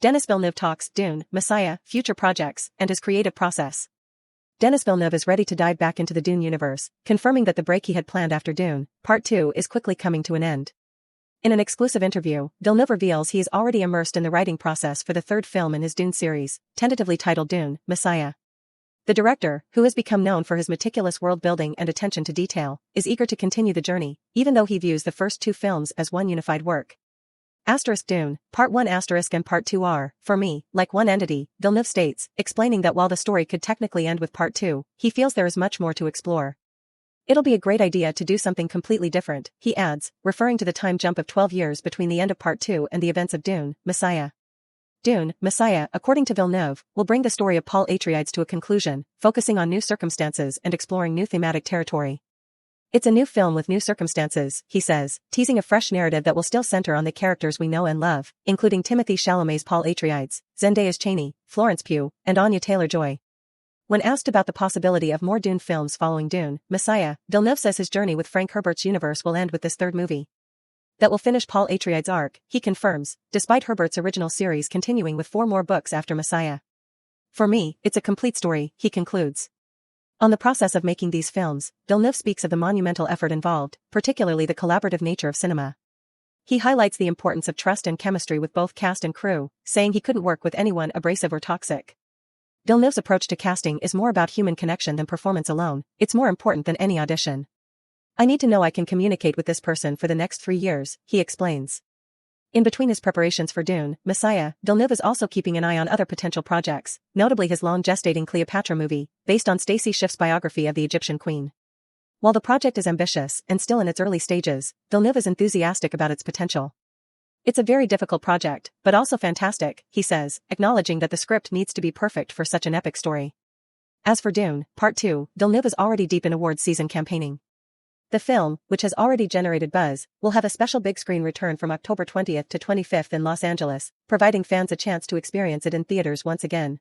Denis Villeneuve talks Dune, Messiah, future projects, and his creative process. Denis Villeneuve is ready to dive back into the Dune universe, confirming that the break he had planned after Dune, Part 2 is quickly coming to an end. In an exclusive interview, Villeneuve reveals he is already immersed in the writing process for the third film in his Dune series, tentatively titled Dune, Messiah. The director, who has become known for his meticulous world-building and attention to detail, is eager to continue the journey, even though he views the first two films as one unified work. Dune, Part 1 and Part 2 are, for me, like one entity, Villeneuve states, explaining that while the story could technically end with Part 2, he feels there is much more to explore. It'll be a great idea to do something completely different, he adds, referring to the time jump of 12 years between the end of Part 2 and the events of Dune, Messiah. Dune, Messiah, according to Villeneuve, will bring the story of Paul Atreides to a conclusion, focusing on new circumstances and exploring new thematic territory. It's a new film with new circumstances, he says, teasing a fresh narrative that will still center on the characters we know and love, including Timothée Chalamet's Paul Atreides, Zendaya's Chani, Florence Pugh, and Anya Taylor-Joy. When asked about the possibility of more Dune films following Dune, Messiah, Villeneuve says his journey with Frank Herbert's universe will end with this third movie. That will finish Paul Atreides' arc, he confirms, despite Herbert's original series continuing with 4 more books after Messiah. For me, it's a complete story, he concludes. On the process of making these films, Villeneuve speaks of the monumental effort involved, particularly the collaborative nature of cinema. He highlights the importance of trust and chemistry with both cast and crew, saying he couldn't work with anyone abrasive or toxic. Villeneuve's approach to casting is more about human connection than performance alone, it's more important than any audition. I need to know I can communicate with this person for the next 3 years, he explains. In between his preparations for Dune, Messiah, Villeneuve is also keeping an eye on other potential projects, notably his long-gestating Cleopatra movie, based on Stacey Schiff's biography of the Egyptian queen. While the project is ambitious and still in its early stages, Villeneuve is enthusiastic about its potential. It's a very difficult project, but also fantastic, he says, acknowledging that the script needs to be perfect for such an epic story. As for Dune, Part 2, Villeneuve is already deep in awards season campaigning. The film, which has already generated buzz, will have a special big-screen return from October 20th to 25th in Los Angeles, providing fans a chance to experience it in theaters once again.